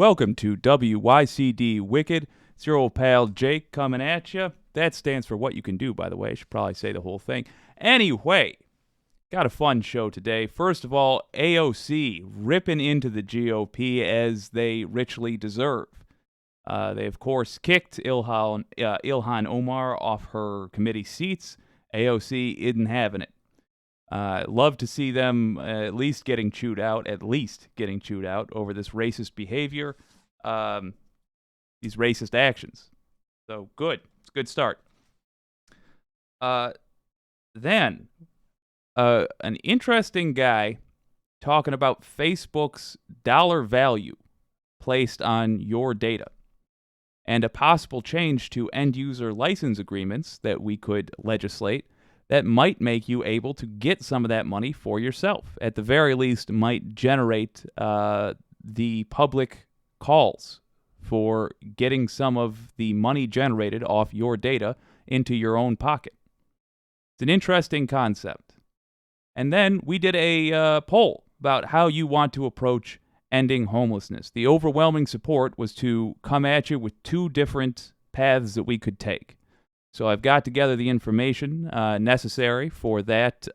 Welcome to WYCD Wicked. It's your old pal Jake coming at you. That stands for what you can do, by the way. I should probably say the whole thing. Anyway, got a fun show today. First of all, AOC ripping into the GOP as they richly deserve. They, of course, kicked Ilhan Omar off her committee seats. AOC isn't having it. Love to see them at least getting chewed out over this racist behavior, these racist actions. So good. It's a good start. Then, an interesting guy talking about Facebook's dollar value placed on your data and a possible change to end-user license agreements that we could legislate that might make you able to get some of that money for yourself. At the very least, might generate the public calls for getting some of the money generated off your data into your own pocket. It's an interesting concept. And then we did a poll about how you want to approach ending homelessness. The overwhelming support was to come at you with two different paths that we could take. So I've got together the information necessary for that,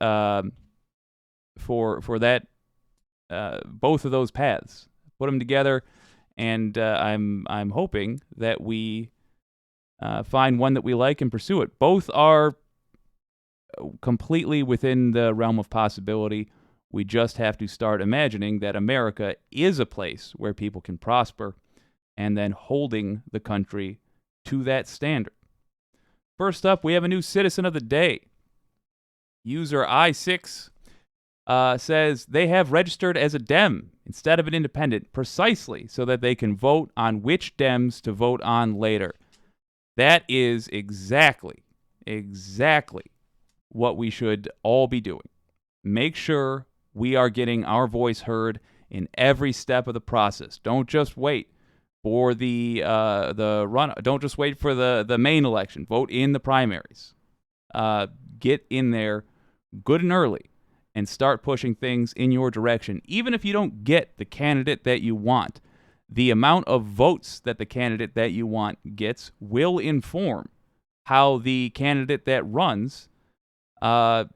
both of those paths. Put them together, and I'm hoping that we find one that we like and pursue it. Both are completely within the realm of possibility. We just have to start imagining that America is a place where people can prosper, and then holding the country to that standard. First up, we have a new citizen of the day. User I6 says they have registered as a Dem instead of an independent precisely so that they can vote on which Dems to vote on later. That is exactly what we should all be doing. Make sure we are getting our voice heard in every step of the process. Don't just wait for the run. Don't just wait for the main election. Vote in the primaries. Get in there good and early and start pushing things in your direction. Even if you don't get the candidate that you want, the amount of votes that the candidate that you want gets will inform how the candidate that runs. It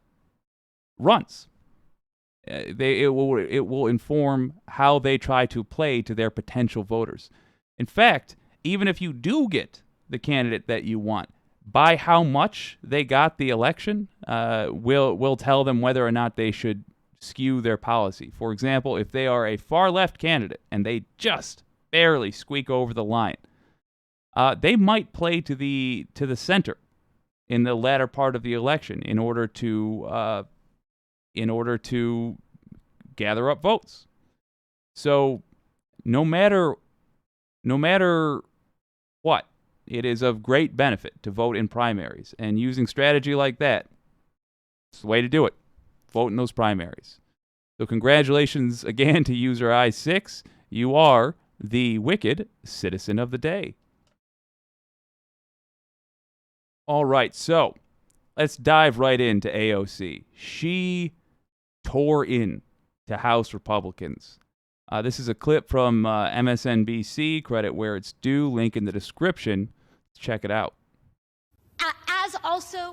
will inform how they try to play to their potential voters. In fact, even if you do get the candidate that you want, by how much they got the election will tell them whether or not they should skew their policy. For example, if they are a far-left candidate and they just barely squeak over the line, they might play to the center in the latter part of the election in order to gather up votes. So no matter what, it is of great benefit to vote in primaries. And using strategy like that, it's the way to do it. Vote in those primaries. So congratulations again to user I6. You are the wicked citizen of the day. All right, so let's dive right into AOC. She tore in to House Republicans. This is a clip from MSNBC. Credit where it's due. Link in the description. Check it out.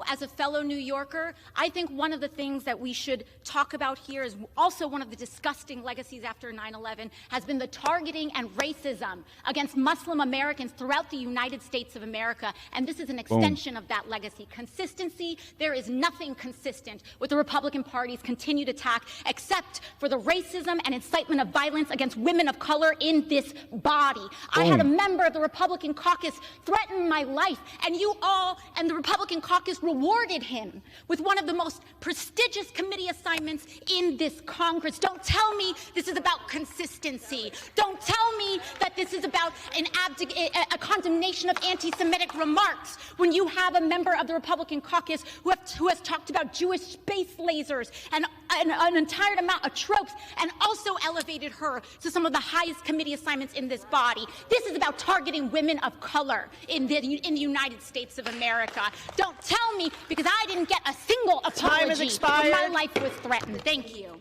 As a fellow New Yorker, I think one of the things that we should talk about here is also one of the disgusting legacies after 9/11 has been the targeting and racism against Muslim Americans throughout the United States of America. And this is an extension of that legacy. Consistency, there is nothing consistent with the Republican Party's continued attack except for the racism and incitement of violence against women of color in this body. I had a member of the Republican caucus threaten my life, and you all and the Republican caucus rewarded him with one of the most prestigious committee assignments in this Congress. Don't tell me this is about consistency. Don't tell me that this is about a condemnation of anti-Semitic remarks when you have a member of the Republican caucus who has talked about Jewish space lasers and an entire amount of tropes and also elevated her to some of the highest committee assignments in this body. This is about targeting women of color in the United States of America. Don't tell me, because I didn't get a single apology when my life was threatened. Thank you.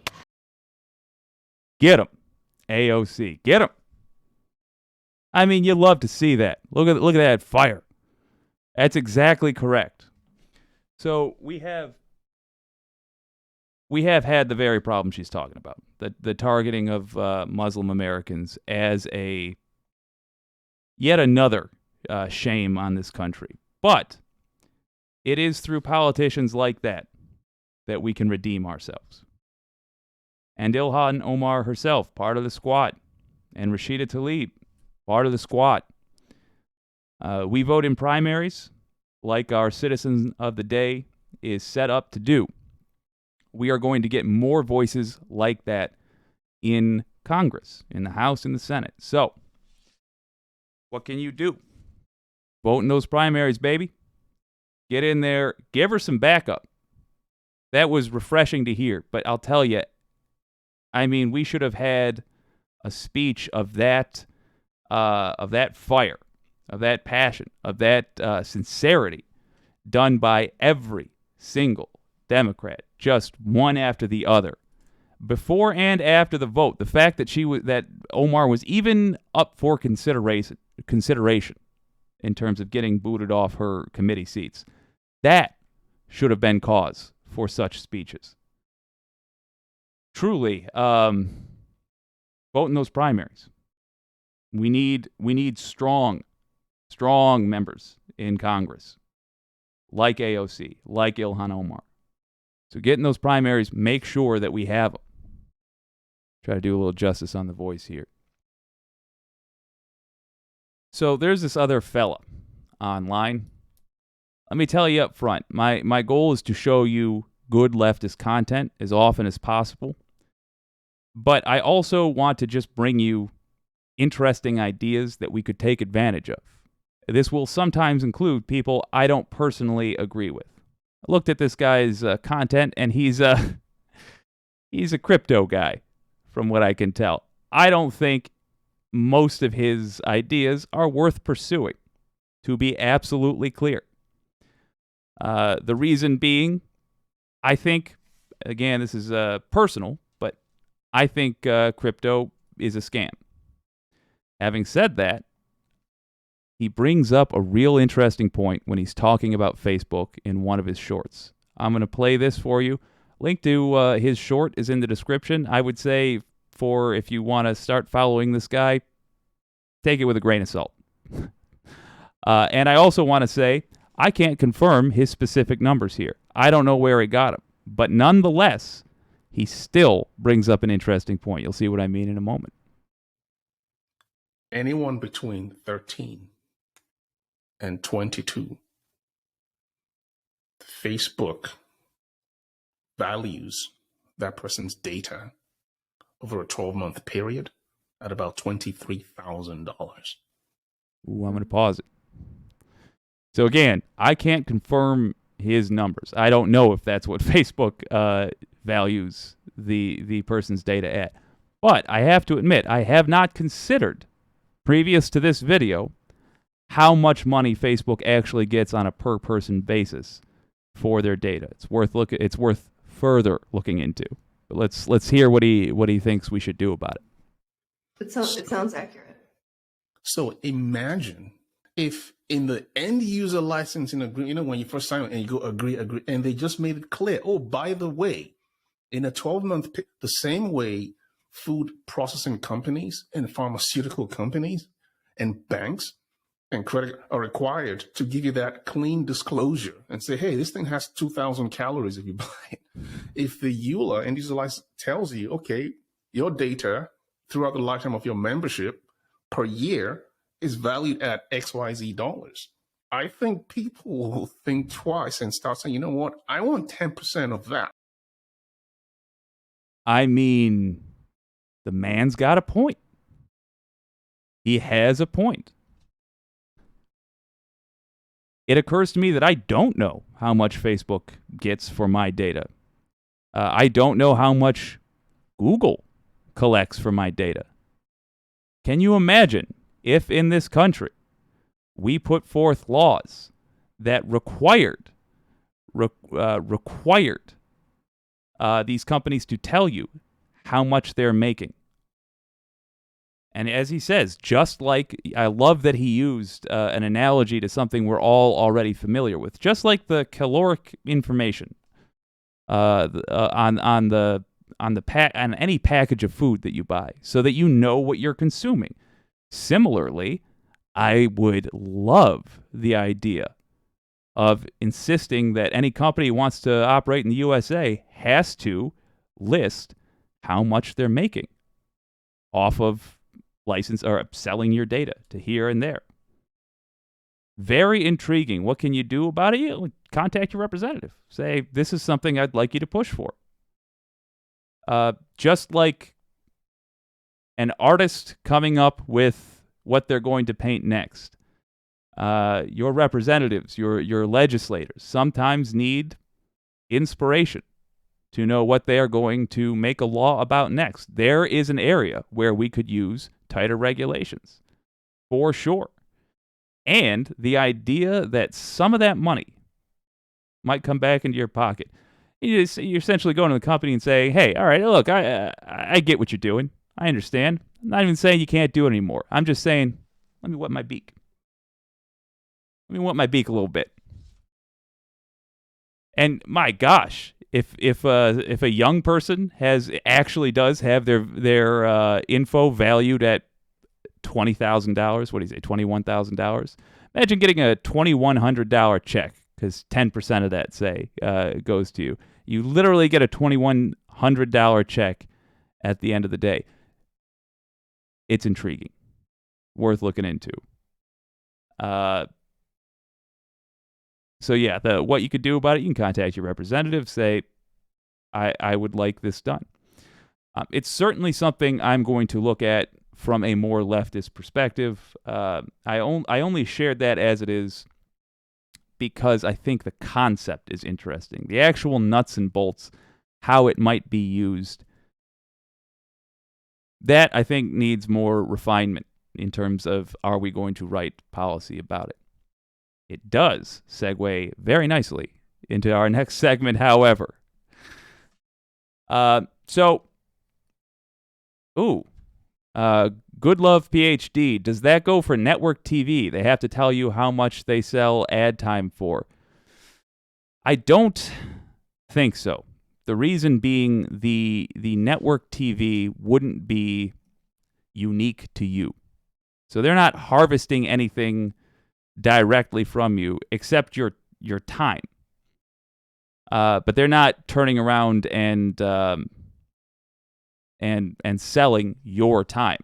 Get him, AOC. Get him. I mean, you love to see that. Look at that fire. That's exactly correct. So we have had the very problem she's talking about, the targeting of Muslim Americans as yet another shame on this country. But it is through politicians like that we can redeem ourselves. And Ilhan Omar herself, part of the squad, and Rashida Tlaib, part of the squad. We vote in primaries like our citizen of the day is set up to do. We are going to get more voices like that in Congress, in the House, in the Senate. So, what can you do? Vote in those primaries, baby. Get in there. Give her some backup. That was refreshing to hear, but I'll tell you, I mean, we should have had a speech of that fire, of that passion, of that sincerity done by every single Democrat, just one after the other, before and after the vote. The fact that Omar was even up for consideration in terms of getting booted off her committee seats, that should have been cause for such speeches. Truly, vote in those primaries. We need strong members in Congress, like AOC, like Ilhan Omar. So get in those primaries. Make sure that we have them. Try to do a little justice on the voice here. So there's this other fella online. Let me tell you up front, my goal is to show you good leftist content as often as possible. But I also want to just bring you interesting ideas that we could take advantage of. This will sometimes include people I don't personally agree with. I looked at this guy's content, and he's a crypto guy, from what I can tell. I don't think most of his ideas are worth pursuing, to be absolutely clear. The reason being, I think, again, this is personal, but I think crypto is a scam. Having said that, he brings up a real interesting point when he's talking about Facebook in one of his shorts. I'm going to play this for you. Link to his short is in the description. I would say if you want to start following this guy, take it with a grain of salt. And I also want to say, I can't confirm his specific numbers here. I don't know where he got them. But nonetheless, he still brings up an interesting point. You'll see what I mean in a moment. Anyone between 13 and 22, Facebook values that person's data over a 12-month period at about $23,000. Ooh, I'm going to pause it. So again, I can't confirm his numbers. I don't know if that's what Facebook values the person's data at. But I have to admit, I have not considered, previous to this video, how much money Facebook actually gets on a per-person basis for their data. It's worth further looking into. But let's hear what he thinks we should do about it. It sounds accurate. So imagine if in the end user licensing agreement, when you first sign it and you go agree, and they just made it clear, oh, by the way, in a 12-month, the same way food processing companies and pharmaceutical companies and banks and credit are required to give you that clean disclosure and say, hey, this thing has 2,000 calories if you buy it. If the EULA, end user license, tells you, okay, your data throughout the lifetime of your membership per year is valued at XYZ dollars, I think people will think twice and start saying, you know what, I want 10% of that. I mean, the man's got a point. He has a point. It occurs to me that I don't know how much Facebook gets for my data. I don't know how much Google collects for my data. Can you imagine if in this country we put forth laws that required these companies to tell you how much they're making? And as he says, just like, I love that he used an analogy to something we're all already familiar with, just like the caloric information on any package of food that you buy, so that you know what you're consuming. Similarly, I would love the idea of insisting that any company who wants to operate in the USA has to list how much they're making off of license or selling your data to here and there. Very intriguing. What can you do about it? You contact your representative. Say, this is something I'd like you to push for. Just like an artist coming up with what they're going to paint next. Your representatives, your legislators sometimes need inspiration to know what they are going to make a law about next. There is an area where we could use tighter regulations, for sure. And the idea that some of that money might come back into your pocket. You're essentially going to the company and say, hey, all right, look, I get what you're doing. I understand. I'm not even saying you can't do it anymore. I'm just saying, let me wet my beak. Let me wet my beak a little bit. And my gosh, if a young person does have their info valued at $20,000, what do you say, $21,000? Imagine getting a $2,100 check, because 10% of that, say, goes to you. You literally get a $2,100 check at the end of the day. It's intriguing, worth looking into. So yeah, what you could do about it, you can contact your representative, say, I would like this done. It's certainly something I'm going to look at from a more leftist perspective. I only shared that as it is because I think the concept is interesting. The actual nuts and bolts, how it might be used, that I think needs more refinement in terms of, are we going to write policy about it? It does segue very nicely into our next segment, however. Good Love PhD, does that go for network TV? They have to tell you how much they sell ad time for. I don't think so. The reason being, the network TV wouldn't be unique to you. So they're not harvesting anything directly from you except your time. But they're not turning around and selling your time.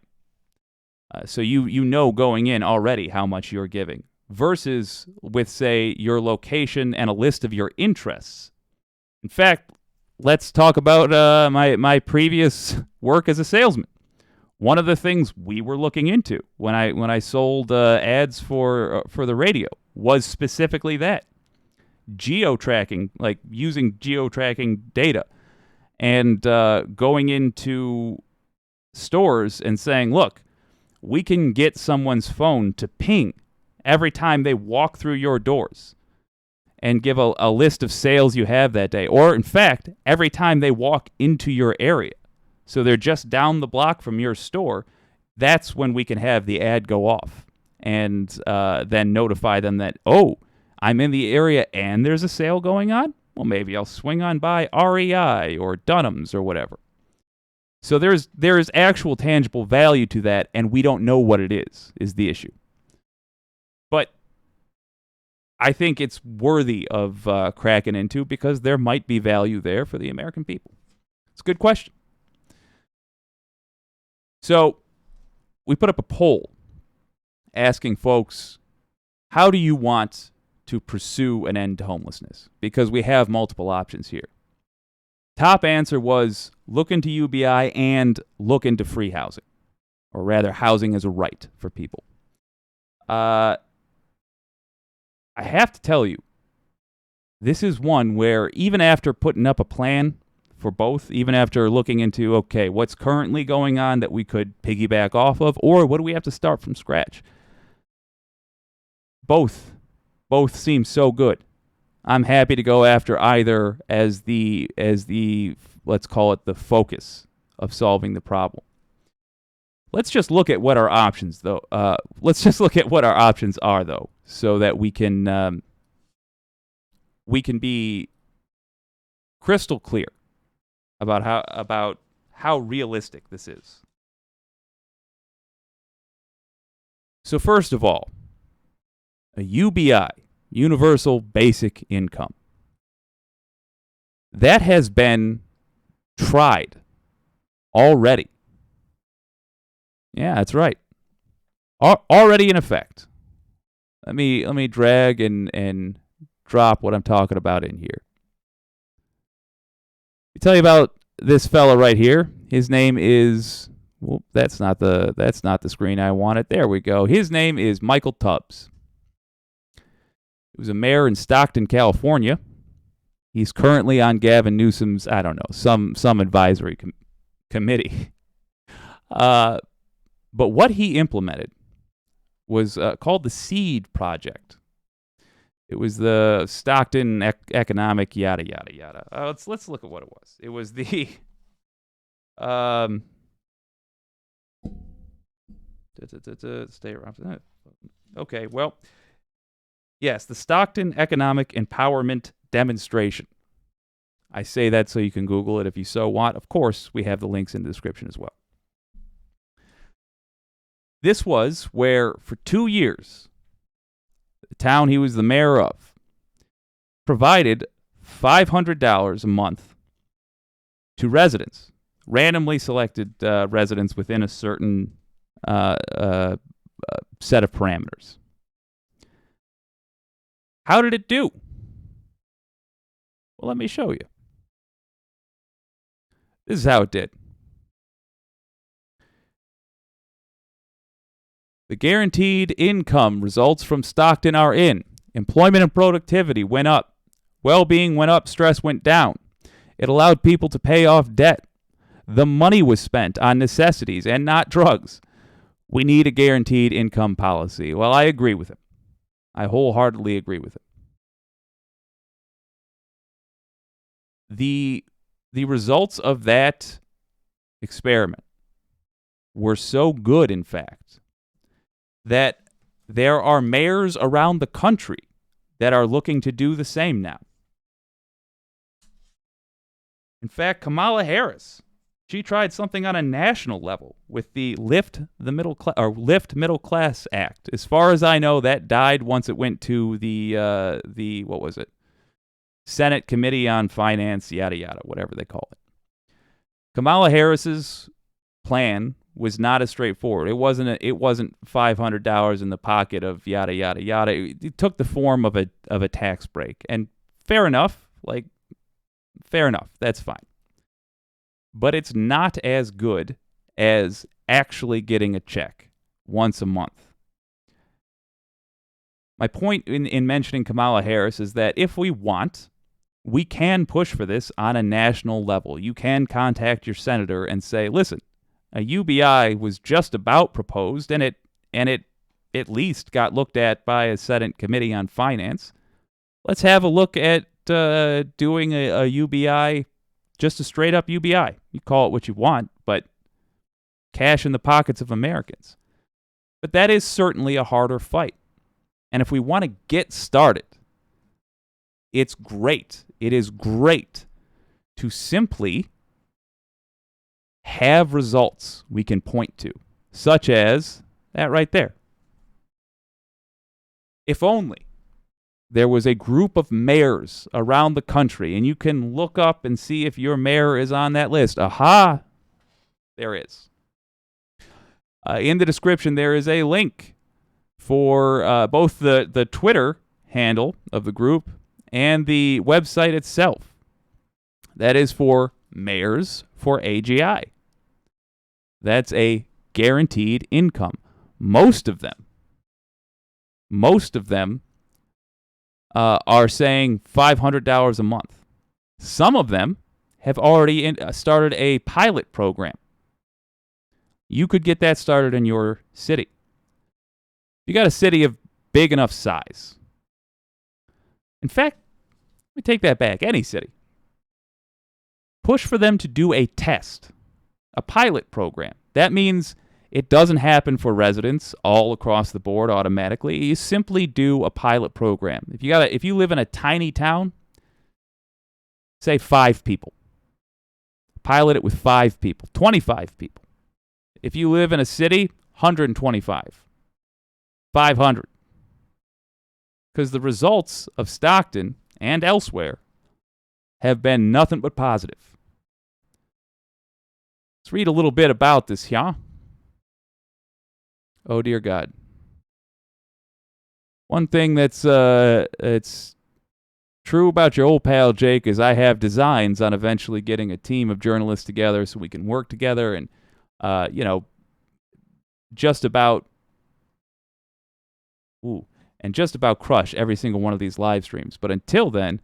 So you know going in already how much you're giving. Versus with, say, your location and a list of your interests. In fact, let's talk about my previous work as a salesman. One of the things we were looking into when I sold ads for the radio was specifically that. Geo-tracking, like using geo-tracking data and going into stores and saying, look, we can get someone's phone to ping every time they walk through your doors and give a list of sales you have that day. Or, in fact, every time they walk into your area. So they're just down the block from your store. That's when we can have the ad go off and then notify them that, oh, I'm in the area and there's a sale going on? Well, maybe I'll swing on by REI or Dunham's or whatever. So there's actual tangible value to that, and we don't know what it is the issue. But I think it's worthy of cracking into because there might be value there for the American people. It's a good question. So we put up a poll asking folks, how do you want to pursue an end to homelessness? Because we have multiple options here. Top answer was look into UBI and look into free housing, or rather housing as a right for people. I have to tell you, this is one where even after putting up a plan for both, even after looking into, okay, what's currently going on that we could piggyback off of, or what do we have to start from scratch? Both seem so good. I'm happy to go after either as the let's call it the focus of solving the problem. Let's just look at what our options, though. Let's just look at what our options are, though, so that we can be crystal clear about how realistic this is. So first of all, a UBI, Universal Basic Income. That has been tried already. Yeah, that's right. Already in effect. Let me drag and drop what I'm talking about in here. Let me tell you about this fella right here. His name is, well, that's not the screen I wanted. There we go. His name is Michael Tubbs. He was a mayor in Stockton, California. He's currently on Gavin Newsom's, I don't know, some advisory committee. But what he implemented was called the SEED Project. It was the Stockton Economic yada yada yada. Let's look at what it was. It was the stay around. Okay, well, yes, the Stockton Economic Empowerment Demonstration. I say that so you can Google it if you so want. Of course, we have the links in the description as well. This was where, for 2 years, the town he was the mayor of provided $500 a month to residents, randomly selected residents within a certain set of parameters. How did it do? Well, let me show you. This is how it did. The guaranteed income results from Stockton are in. Employment and productivity went up. Well-being went up. Stress went down. It allowed people to pay off debt. The money was spent on necessities and not drugs. We need a guaranteed income policy. Well, I agree with him. I wholeheartedly agree with him. The results of that experiment were so good, in fact, that there are mayors around the country that are looking to do the same now. In fact, Kamala Harris, she tried something on a national level with the Lift Middle Class Act. As far as I know, that died once it went to the what was it? Senate Committee on Finance, yada yada, whatever they call it. Kamala Harris's plan was not as straightforward. It wasn't $500 in the pocket of yada yada yada. It took the form of a tax break, and fair enough. That's fine. But it's not as good as actually getting a check once a month. My point in mentioning Kamala Harris is that if we want, we can push for this on a national level. You can contact your senator and say, listen, a UBI was just about proposed, and it at least got looked at by a Senate Committee on Finance. Let's have a look at doing a UBI, just a straight-up UBI. You call it what you want, but cash in the pockets of Americans. But that is certainly a harder fight. And if we want to get started, it's great. It is great to simply have results we can point to, such as that right there. If only there was a group of mayors around the country, and you can look up and see if your mayor is on that list. Aha! There is. In the description, there is a link for both the Twitter handle of the group and the website itself. That is for Mayors for AGI. That's a guaranteed income. Most of them are saying $500 a month. Some of them have already started a pilot program. You could get that started in your city. You got a city of big enough size. In fact, let me take that back. Any city. Push for them to do a test, a pilot program. That means It doesn't happen for residents all across the board automatically. You simply do a pilot program. If you live in a tiny town, say 5 people. Pilot it with 5 people, 25 people. If you live in a city, 125, 500. Because the results of Stockton and elsewhere have been nothing but positive. Let's read a little bit about this, yeah? Oh, dear God. One thing that's it's true about your old pal Jake is I have designs on eventually getting a team of journalists together so we can work together and, just about crush every single one of these live streams. But until then,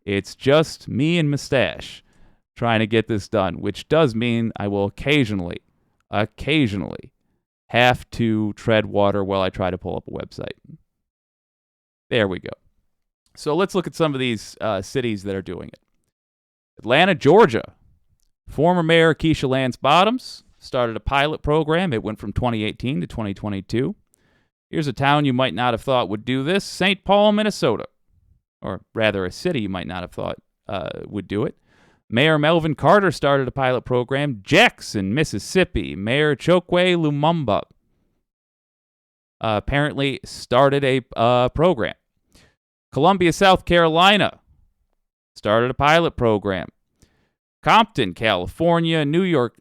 it's just me and Mustache trying to get this done, which does mean I will occasionally have to tread water while I try to pull up a website. There we go. So let's look at some of these cities that are doing it. Atlanta, Georgia. Former Mayor Keisha Lance Bottoms started a pilot program. It went from 2018 to 2022. Here's a town you might not have thought would do this, St. Paul, Minnesota. Or rather, a city you might not have thought would do it. Mayor Melvin Carter started a pilot program. Jackson, Mississippi. Mayor Chokwe Lumumba apparently started a program. Columbia, South Carolina started a pilot program. Compton, California. Newark,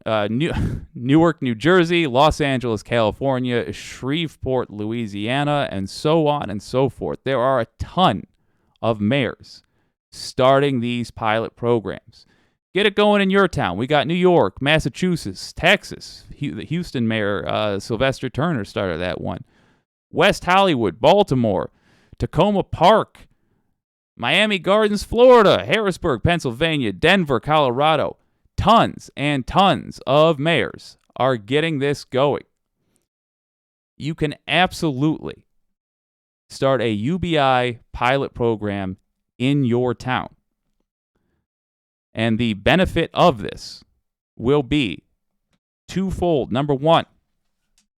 New Jersey. Los Angeles, California. Shreveport, Louisiana, and so on and so forth. There are a ton of mayors starting these pilot programs. Get it going in your town. We got New York, Massachusetts, Texas. The Houston mayor, Sylvester Turner, started that one. West Hollywood, Baltimore, Tacoma Park, Miami Gardens, Florida, Harrisburg, Pennsylvania, Denver, Colorado. Tons and tons of mayors are getting this going. You can absolutely start a UBI pilot program in your town. And the benefit of this will be twofold. Number one,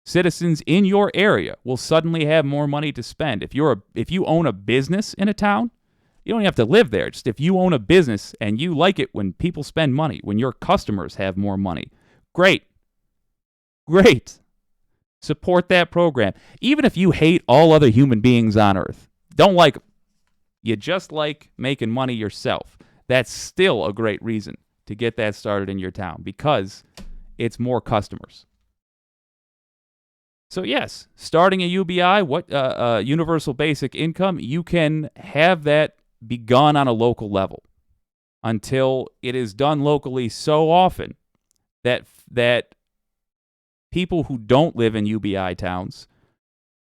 citizens in your area will suddenly have more money to spend. If you own a business in a town, you don't have to live there. Just if you own a business and you like it when people spend money, when your customers have more money, great. Support that program. Even if you hate all other human beings on earth, don't like them, you just like making money yourself. That's still a great reason to get that started in your town because it's more customers. So yes, starting a UBI, universal basic income, you can have that begun on a local level until it is done locally so often that people who don't live in UBI towns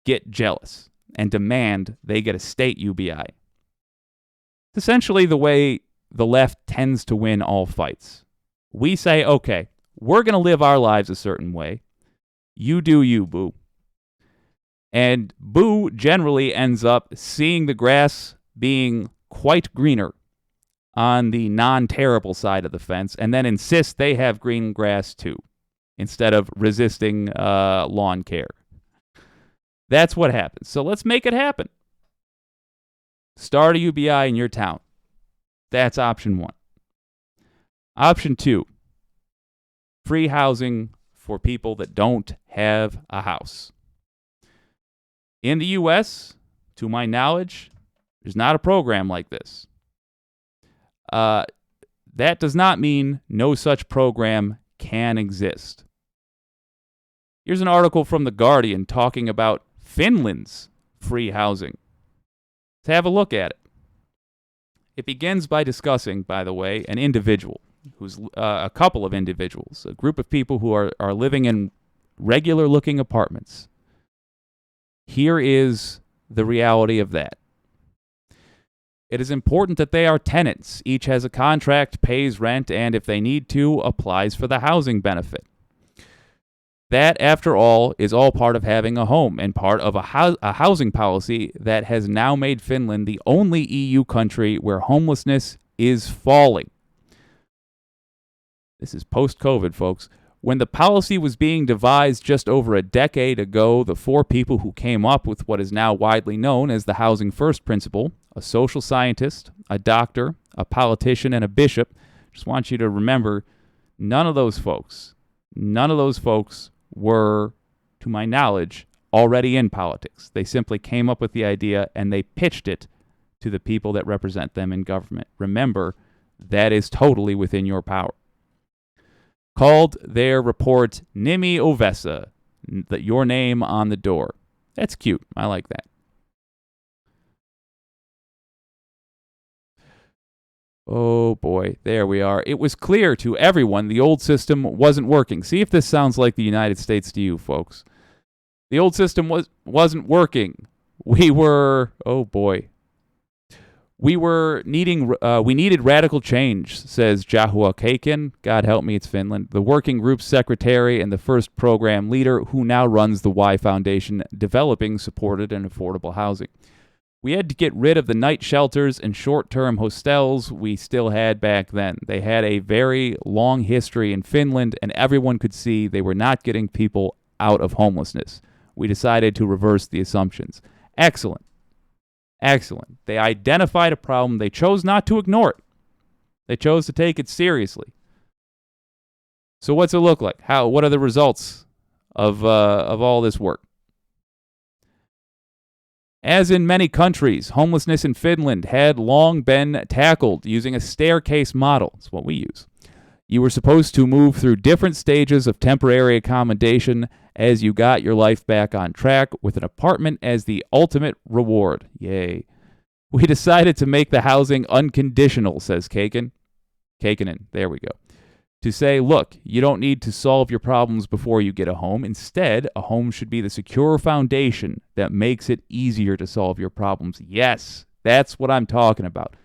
get jealous and demand they get a state UBI. It's essentially the way the left tends to win all fights. We say, okay, we're going to live our lives a certain way. You do you, boo. And boo generally ends up seeing the grass being quite greener on the non-terrible side of the fence and then insists they have green grass too instead of resisting lawn care. That's what happens. So let's make it happen. Start a UBI in your town. That's option 1. Option 2, free housing for people that don't have a house. In the U.S., to my knowledge, there's not a program like this. That does not mean no such program can exist. Here's an article from The Guardian talking about Finland's free housing. Let's have a look at it. It begins by discussing, by the way, an individual, who's a couple of individuals, a group of people who are living in regular-looking apartments. Here is the reality of that. It is important that they are tenants. Each has a contract, pays rent, and if they need to, applies for the housing benefit. That, after all, is all part of having a home and part of a housing policy that has now made Finland the only EU country where homelessness is falling. This is post-COVID, folks. When the policy was being devised just over a decade ago, the four people who came up with what is now widely known as the Housing First Principle, a social scientist, a doctor, a politician, and a bishop, just want you to remember, none of those folks were, to my knowledge, already in politics. They simply came up with the idea and they pitched it to the people that represent them in government. Remember, that is totally within your power. Called their report Nimi Ovesa, your name on the door. That's cute. I like that. Oh boy, there we are. It was clear to everyone the old system wasn't working. See if this sounds like the United States to you, folks. The old system wasn't working. We needed radical change, says Juha Kaiken. God help me, it's Finland. The working group's secretary and the first program leader who now runs the Y Foundation, developing supported and affordable housing. We had to get rid of the night shelters and short-term hostels we still had back then. They had a very long history in Finland, and everyone could see they were not getting people out of homelessness. We decided to reverse the assumptions. Excellent. Excellent. They identified a problem. They chose not to ignore it. They chose to take it seriously. So what's it look like? What are the results of all this work? As in many countries, homelessness in Finland had long been tackled using a staircase model. It's what we use. You were supposed to move through different stages of temporary accommodation as you got your life back on track, with an apartment as the ultimate reward. Yay. We decided to make the housing unconditional, says Kaiken. There we go. To say, look, you don't need to solve your problems before you get a home. Instead, a home should be the secure foundation that makes it easier to solve your problems. Yes, that's what I'm talking about.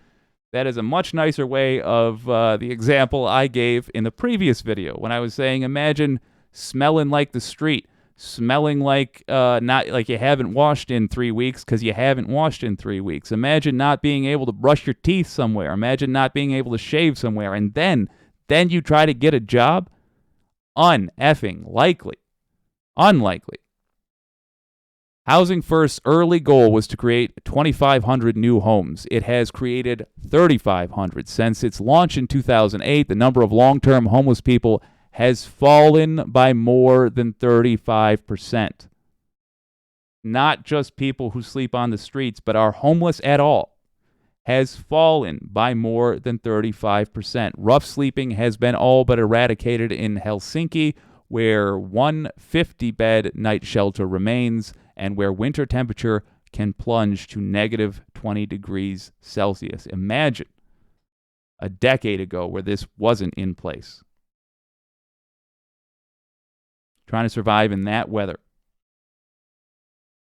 That is a much nicer way of the example I gave in the previous video when I was saying, imagine smelling like the street, smelling like not like you haven't washed in 3 weeks because you haven't washed in 3 weeks. Imagine not being able to brush your teeth somewhere. Imagine not being able to shave somewhere. And then you try to get a job? Uneffing likely. Unlikely. Housing First's early goal was to create 2,500 new homes. It has created 3,500. Since its launch in 2008, the number of long-term homeless people has fallen by more than 35%. Not just people who sleep on the streets, but are homeless at all, has fallen by more than 35%. Rough sleeping has been all but eradicated in Helsinki, where one 50-bed night shelter remains and where winter temperature can plunge to negative 20 degrees Celsius. Imagine a decade ago where this wasn't in place. Trying to survive in that weather.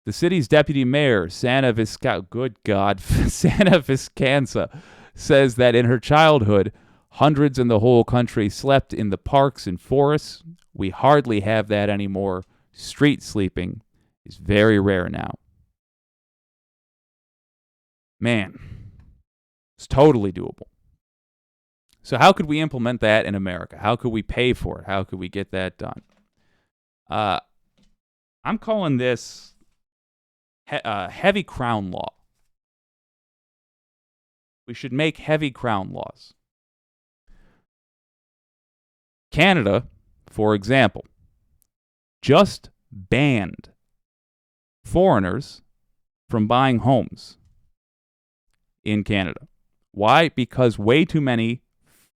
The city's deputy mayor, Sanna Viskansa, says that in her childhood, hundreds in the whole country slept in the parks and forests. We hardly have that anymore. Street sleeping is very rare now. Man, it's totally doable. So how could we implement that in America? How could we pay for it? How could we get that done? I'm calling this heavy crown law. We should make heavy crown laws. Canada, for example, just banned foreigners from buying homes in Canada. Why? Because way too many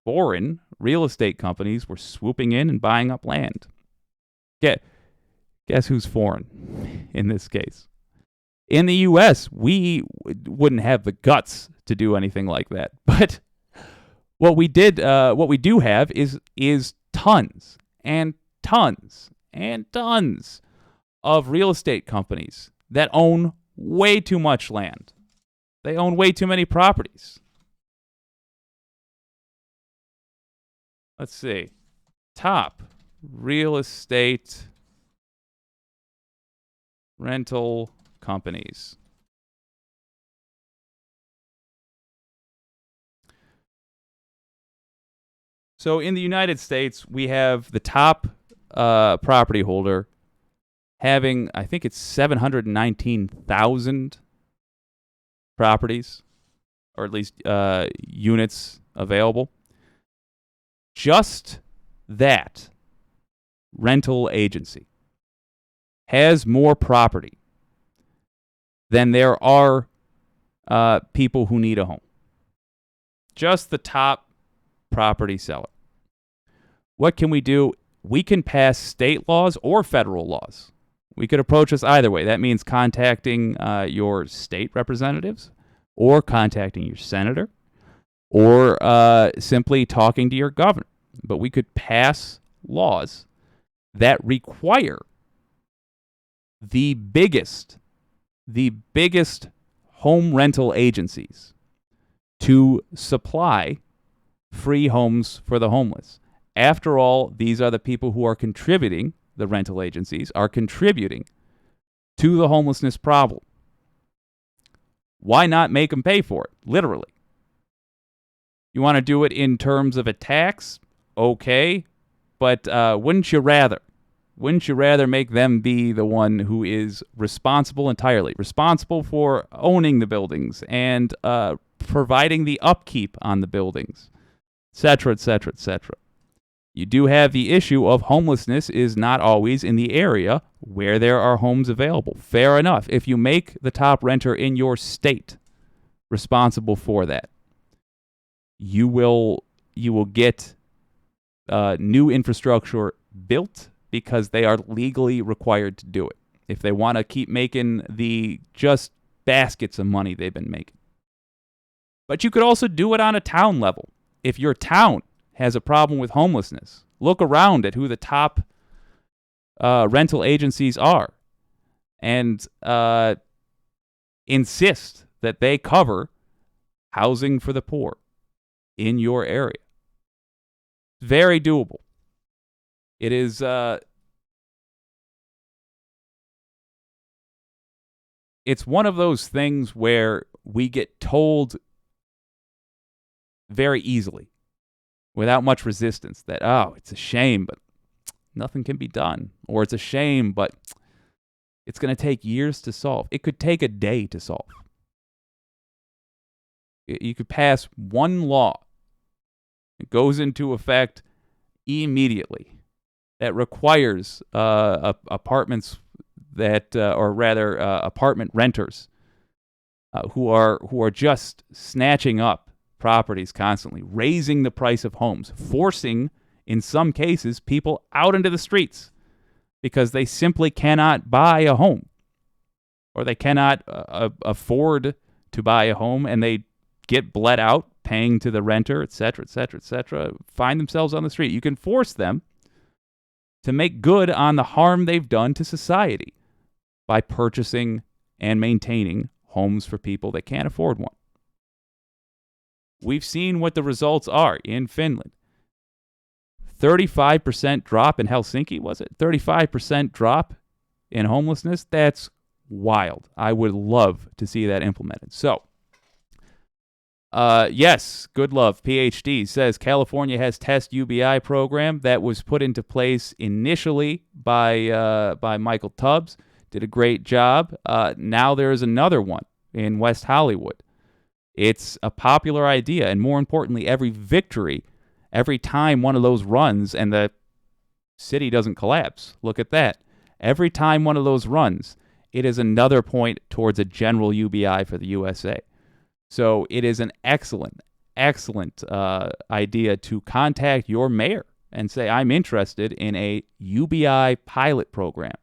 foreign real estate companies were swooping in and buying up land. Guess who's foreign in this case? In the U.S., we wouldn't have the guts to do anything like that. But what we do have is tons and tons and tons of real estate companies that own way too much land. They own way too many properties. Let's see. Top real estate rental companies. So in the United States, we have the top property holder having, I think it's 719,000 properties, or at least units available. Just that rental agency has more property than there are people who need a home. Just the top property seller. What can we do? We can pass state laws or federal laws. We could approach this either way. That means contacting your state representatives, or contacting your senator, or simply talking to your governor. But we could pass laws that require the biggest home rental agencies to supply free homes for the homeless. After all, these are the people who are contributing, the rental agencies are contributing to the homelessness problem. Why not make them pay for it? Literally. You want to do it in terms of a tax? Okay. But wouldn't you rather? Wouldn't you rather make them be the one who is responsible entirely, responsible for owning the buildings and providing the upkeep on the buildings, etc., etc., etc.? You do have the issue of homelessness is not always in the area where there are homes available. Fair enough. If you make the top renter in your state responsible for that, you will get new infrastructure built because they are legally required to do it if they want to keep making the just baskets of money they've been making. But you could also do it on a town level. If your town has a problem with homelessness, look around at who the top rental agencies are and insist that they cover housing for the poor in your area. Very doable. It is it's one of those things where we get told very easily, without much resistance, that, oh, it's a shame, but nothing can be done. Or it's a shame, but it's going to take years to solve. It could take a day to solve. You could pass one law. It goes into effect immediately. That requires apartments that, or rather, apartment renters who are just snatching up properties constantly, raising the price of homes, forcing, in some cases, people out into the streets because they simply cannot buy a home, or they cannot afford to buy a home, and they get bled out paying to the renter, etc., etc., etc., find themselves on the street. You can force them to make good on the harm they've done to society by purchasing and maintaining homes for people that can't afford one. We've seen what the results are in Finland. 35% drop in Helsinki, was it? 35% drop in homelessness? That's wild. I would love to see that implemented. So, yes, Good Love, PhD, says California has test UBI program that was put into place initially by Michael Tubbs. Did a great job. Now there is another one in West Hollywood. It's a popular idea, and more importantly, every victory, every time one of those runs and the city doesn't collapse, look at that. Every time one of those runs, it is another point towards a general UBI for the USA. So it is an excellent idea to contact your mayor and say, I'm interested in a UBI pilot program.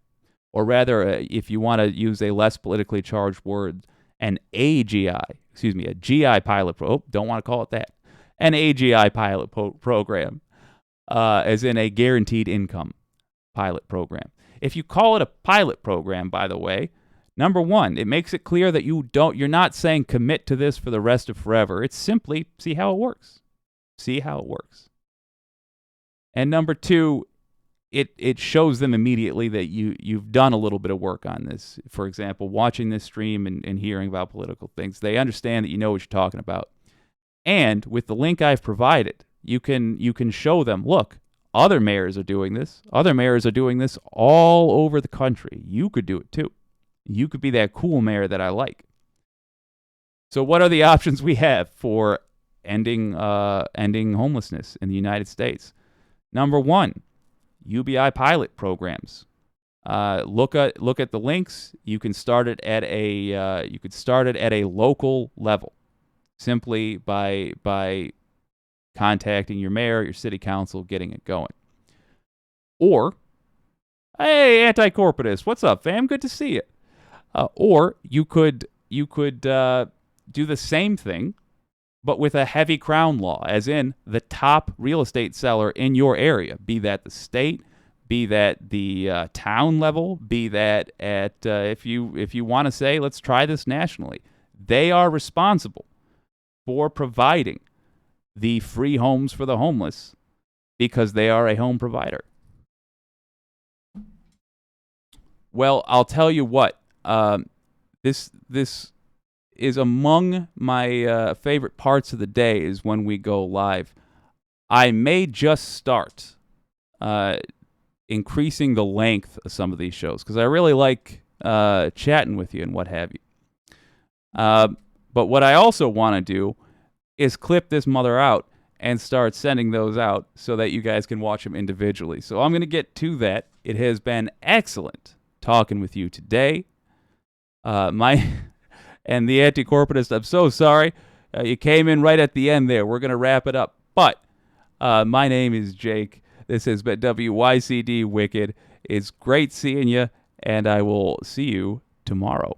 Or rather, if you want to use a less politically charged word, a GI pilot don't want to call it that. An AGI pilot program, as in a guaranteed income pilot program. If you call it a pilot program, by the way, number one, it makes it clear that you're not saying commit to this for the rest of forever. It's simply see how it works. See how it works. And number two, it shows them immediately that you've done a little bit of work on this. For example, watching this stream and hearing about political things. They understand that you know what you're talking about. And with the link I've provided, you can show them, look, Other mayors are doing this. Other mayors are doing this all over the country. You could do it too. You could be that cool mayor that I like. So what are the options we have for ending homelessness in the United States? Number one, UBI pilot programs. Look at the links. You can start it at a local level, simply by contacting your mayor, your city council, getting it going. Or, hey, anti-corporatist, what's up, fam? Good to see you. Or you could do the same thing, but with a heavy crown law, as in the top real estate seller in your area, be that the state, be that the town level, be that at if you want to say, let's try this nationally. They are responsible for providing the free homes for the homeless because they are a home provider. Well, I'll tell you what. This is among my favorite parts of the day is when we go live. I may just start increasing the length of some of these shows because I really like chatting with you and what have you. But what I also want to do is clip this mother out and start sending those out so that you guys can watch them individually. So I'm going to get to that. It has been excellent talking with you today. And the anti-corporatist, I'm so sorry. You came in right at the end there. We're going to wrap it up. But my name is Jake. This has been WYCD Wicked. It's great seeing you, and I will see you tomorrow.